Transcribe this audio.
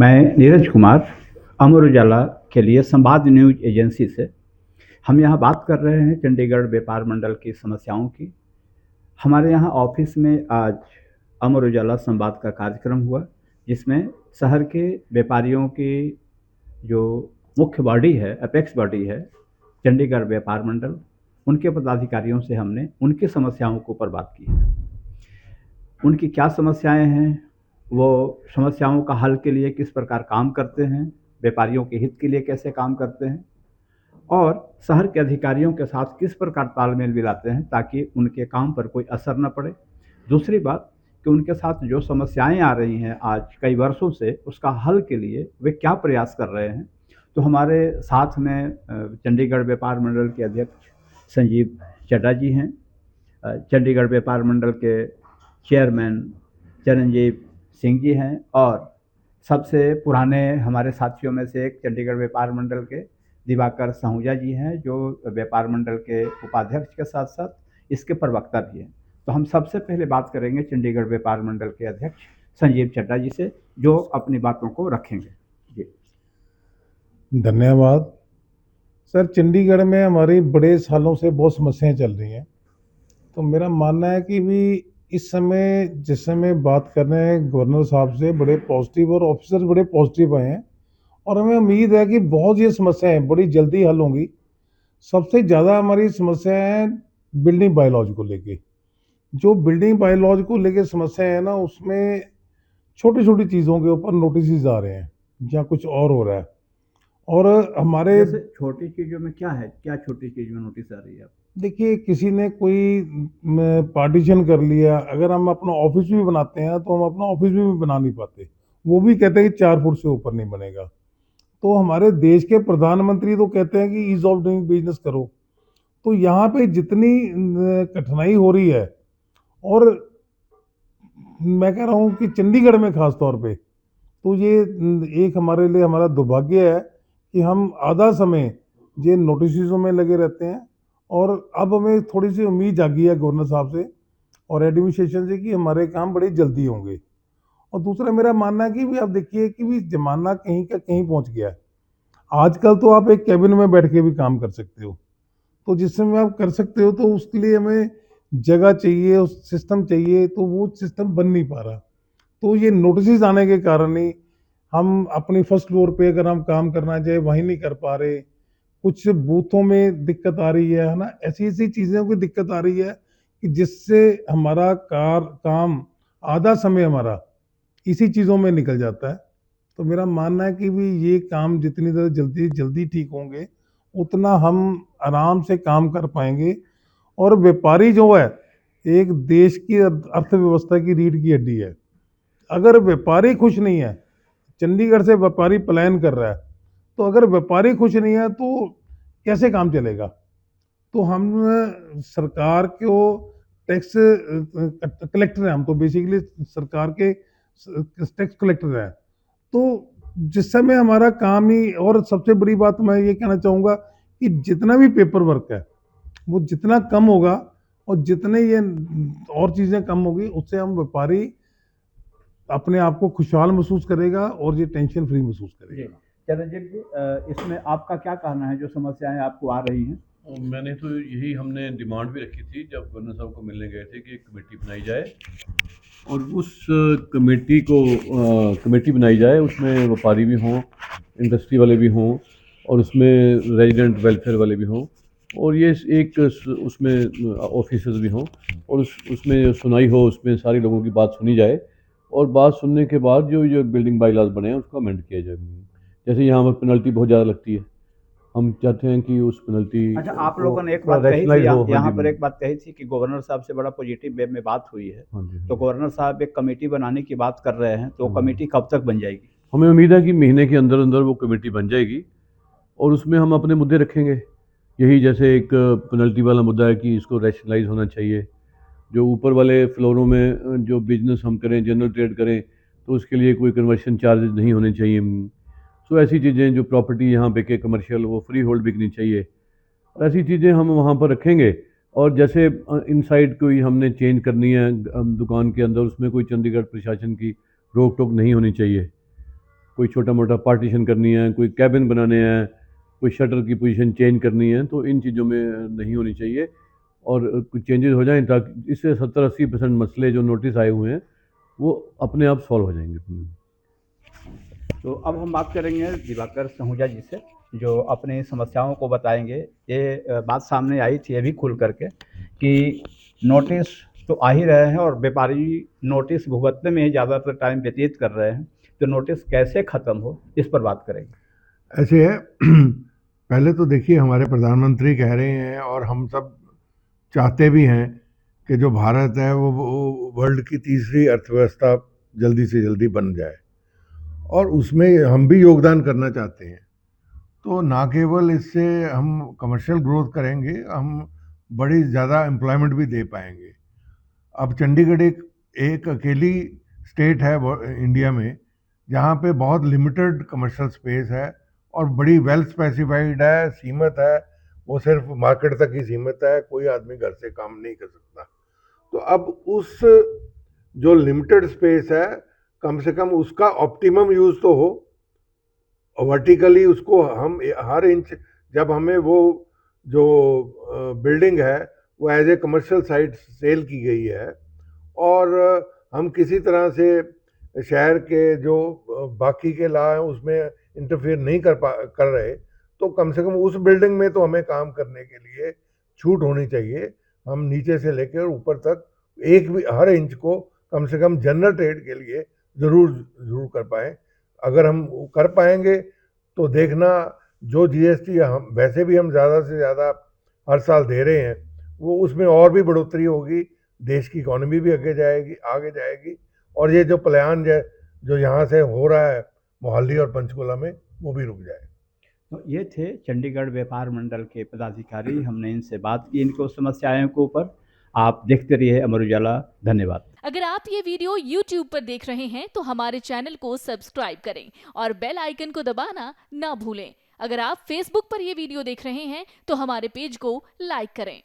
मैं नीरज कुमार, अमर उजाला के लिए संवाद न्यूज एजेंसी से। हम यहाँ बात कर रहे हैं चंडीगढ़ व्यापार मंडल की समस्याओं की। हमारे यहाँ ऑफिस में आज अमर उजाला संवाद का कार्यक्रम हुआ, जिसमें शहर के व्यापारियों की जो मुख्य बॉडी है, अपेक्स बॉडी है, चंडीगढ़ व्यापार मंडल, उनके पदाधिकारियों से हमने उनकी समस्याओं के ऊपर बात की है। उनकी क्या समस्याएं हैं, वो समस्याओं का हल के लिए किस प्रकार काम करते हैं, व्यापारियों के हित के लिए कैसे काम करते हैं, और शहर के अधिकारियों के साथ किस प्रकार तालमेल मिलाते हैं ताकि उनके काम पर कोई असर न पड़े। दूसरी बात कि उनके साथ जो समस्याएं आ रही हैं आज कई वर्षों से, उसका हल के लिए वे क्या प्रयास कर रहे हैं। तो हमारे साथ में चंडीगढ़ व्यापार मंडल के अध्यक्ष संजीव चड्ढा जी हैं, चंडीगढ़ व्यापार मंडल के चेयरमैन चरणजीव सिंह जी हैं, और सबसे पुराने हमारे साथियों में से एक चंडीगढ़ व्यापार मंडल के दिवाकर साहूजा जी हैं, जो व्यापार मंडल के उपाध्यक्ष के साथ साथ इसके प्रवक्ता भी हैं। तो हम सबसे पहले बात करेंगे चंडीगढ़ व्यापार मंडल के अध्यक्ष संजीव चड्ढा जी से, जो अपनी बातों को रखेंगे। जी धन्यवाद सर। चंडीगढ़ में हमारी बड़े सालों से बहुत समस्याएं चल रही हैं। तो मेरा मानना है कि भी इस समय जिस समय बात कर रहे हैं गवर्नर साहब से, बड़े पॉजिटिव और ऑफिसर बड़े पॉजिटिव आए हैं, और हमें उम्मीद है कि बहुत ये समस्याएं बड़ी जल्दी हल होंगी। सबसे ज़्यादा हमारी समस्या है बिल्डिंग बायलॉज को लेके। जो बिल्डिंग बायलॉज को लेके समस्या है ना, उसमें छोटी छोटी चीज़ों के ऊपर नोटिस आ रहे हैं या कुछ और हो रहा है। और हमारे जैसे छोटी चीज़ों में क्या है, क्या छोटी चीज़ में नोटिस आ रही है? देखिए, किसी ने कोई पार्टीशन कर लिया, अगर हम अपना ऑफिस भी बनाते हैं तो हम अपना ऑफिस भी बना नहीं पाते। वो भी कहते हैं कि 4 फुट से ऊपर नहीं बनेगा। तो हमारे देश के प्रधानमंत्री तो कहते हैं कि ईज ऑफ डूइंग बिजनेस करो। तो यहाँ पे जितनी कठिनाई हो रही है, और मैं कह रहा हूँ कि चंडीगढ़ में खास तौर पे, तो ये एक हमारे लिए हमारा दुर्भाग्य है कि हम आधा समय ये नोटिसों में लगे रहते हैं। और अब हमें थोड़ी सी उम्मीद जागी है गवर्नर साहब से और एडमिनिस्ट्रेशन से कि हमारे काम बड़ी जल्दी होंगे। और दूसरा मेरा मानना है कि भी आप देखिए कि भी जमाना कहीं का कहीं पहुंच गया है। आजकल तो आप एक कैबिन में बैठ के भी काम कर सकते हो। तो जिस समय आप कर सकते हो, तो उसके लिए हमें जगह चाहिए, उस सिस्टम चाहिए, तो वो सिस्टम बन नहीं पा रहा। तो ये नोटिस आने के कारण ही हम अपनी फर्स्ट फ्लोर पे अगर हम काम करना चाहे वहीं नहीं कर पा रहे। कुछ बूथों में दिक्कत आ रही है ना, ऐसी ऐसी चीज़ों की दिक्कत आ रही है कि जिससे हमारा काम आधा समय हमारा इसी चीज़ों में निकल जाता है। तो मेरा मानना है कि भी ये काम जितनी ज़्यादा जल्दी जल्दी ठीक होंगे, उतना हम आराम से काम कर पाएंगे। और व्यापारी जो है, एक देश की अर्थव्यवस्था की रीढ़ की हड्डी है। अगर व्यापारी खुश नहीं है, चंडीगढ़ से व्यापारी पलायन कर रहा है, तो अगर व्यापारी खुश नहीं है तो कैसे काम चलेगा। तो हम सरकार को टैक्स कलेक्टर हैं, हम तो बेसिकली सरकार के टैक्स कलेक्टर हैं। तो जिस समय हमारा काम ही, और सबसे बड़ी बात मैं ये कहना चाहूँगा कि जितना भी पेपर वर्क है वो जितना कम होगा, और जितने ये और चीज़ें कम होगी, उससे हम व्यापारी अपने आप को खुशहाल महसूस करेगा और ये टेंशन फ्री महसूस करेगा। चरणजीत जी, इसमें आपका क्या कहना है, जो समस्याएं आपको आ रही हैं? मैंने तो यही हमने डिमांड भी रखी थी जब गवर्नर साहब को मिलने गए थे कि एक कमेटी बनाई जाए, और उस कमेटी बनाई जाए, उसमें व्यापारी भी हों, इंडस्ट्री वाले भी हों, और उसमें रेजिडेंट वेलफेयर वाले भी हों, और ये एक उसमें ऑफिसर्स भी हों, और उसमें सुनाई हो, उसमें सारे लोगों की बात सुनी जाए, और बात सुनने के बाद जो बिल्डिंग बाईलॉज बने हैं उसको अमेंड किया जाए। जैसे यहाँ पर पेनल्टी बहुत ज़्यादा लगती है, हम चाहते हैं कि उस पेनल्टी अच्छा, आप लोगों ने एक बात कही थी यहाँ पर, एक बात कही थी कि गवर्नर साहब से बड़ा पॉजिटिव वे में बात हुई है। तो गवर्नर साहब एक कमेटी बनाने की बात कर रहे हैं, तो कमेटी कब तक बन जाएगी? हमें उम्मीद है कि महीने के अंदर अंदर वो कमेटी बन जाएगी, और उसमें हम अपने मुद्दे रखेंगे। यही जैसे एक पेनल्टी वाला मुद्दा है कि इसको रैशनलाइज होना चाहिए। जो ऊपर वाले फ्लोरों में जो बिजनेस हम करें, जनरल ट्रेड करें, तो उसके लिए कोई कन्वर्शन चार्जेस नहीं होने चाहिए। तो ऐसी चीज़ें, जो प्रॉपर्टी यहाँ बिके कमर्शियल, वो फ्री होल्ड बिकनी चाहिए। ऐसी चीज़ें हम वहाँ पर रखेंगे। और जैसे इनसाइड कोई हमने चेंज करनी है दुकान के अंदर, उसमें कोई चंडीगढ़ प्रशासन की रोक टोक नहीं होनी चाहिए। कोई छोटा मोटा पार्टीशन करनी है, कोई कैबिन बनाने हैं, कोई शटर की पोजीशन चेंज करनी है, तो इन चीज़ों में नहीं होनी चाहिए और कुछ चेंजेस हो जाएँ ताकि इससे 70-80% मसले जो नोटिस आए हुए हैं वो अपने आप सॉल्व हो जाएंगे। तो अब हम बात करेंगे दिवाकर सहूजा जी से, जो अपनी समस्याओं को बताएंगे। ये बात सामने आई थी अभी खुल करके कि नोटिस तो आ ही रहे हैं और व्यापारी नोटिस भुगतने में ही ज़्यादातर टाइम व्यतीत कर रहे हैं, तो नोटिस कैसे ख़त्म हो, इस पर बात करेंगे। ऐसे है पहले तो देखिए, हमारे प्रधानमंत्री कह रहे हैं और हम सब चाहते भी हैं कि जो भारत है वो वर्ल्ड की तीसरी अर्थव्यवस्था जल्दी से जल्दी बन जाए, और उसमें हम भी योगदान करना चाहते हैं। तो ना केवल इससे हम कमर्शियल ग्रोथ करेंगे, हम बड़ी ज़्यादा एम्प्लॉयमेंट भी दे पाएंगे। अब चंडीगढ़ एक अकेली स्टेट है इंडिया में जहाँ पे बहुत लिमिटेड कमर्शियल स्पेस है और बड़ी वेल स्पेसिफाइड है, सीमित है, वो सिर्फ मार्केट तक ही सीमित है, कोई आदमी घर से काम नहीं कर सकता। तो अब उस जो लिमिटेड स्पेस है, कम से कम उसका ऑप्टिमम यूज़ तो हो, वर्टिकली उसको हम हर इंच, जब हमें वो जो बिल्डिंग है वो as a commercial site sale की गई है और हम किसी तरह से शहर के जो बाकी के लॉ हैं उसमें इंटरफेयर नहीं कर रहे, तो कम से कम उस बिल्डिंग में तो हमें काम करने के लिए छूट होनी चाहिए। हम नीचे से लेकर ऊपर तक एक भी हर इंच को कम से कम जनरल ट्रेड के लिए ज़रूर कर पाएँ। अगर हम कर पाएंगे तो देखना, जो जीएसटी हम वैसे भी हम ज़्यादा से ज़्यादा हर साल दे रहे हैं, वो उसमें और भी बढ़ोतरी होगी, देश की इकोनॉमी भी आगे जाएगी और ये जो पलायन जो यहाँ से हो रहा है मोहाली और पंचकुला में, वो भी रुक जाए। तो ये थे चंडीगढ़ व्यापार मंडल के पदाधिकारी, हमने इनसे बात की इनको समस्याओं के ऊपर। आप देखते रहिए अमर उजाला। धन्यवाद। अगर आप ये वीडियो YouTube पर देख रहे हैं तो हमारे चैनल को सब्सक्राइब करें और बेल आइकन को दबाना ना भूलें। अगर आप Facebook पर ये वीडियो देख रहे हैं तो हमारे पेज को लाइक करें।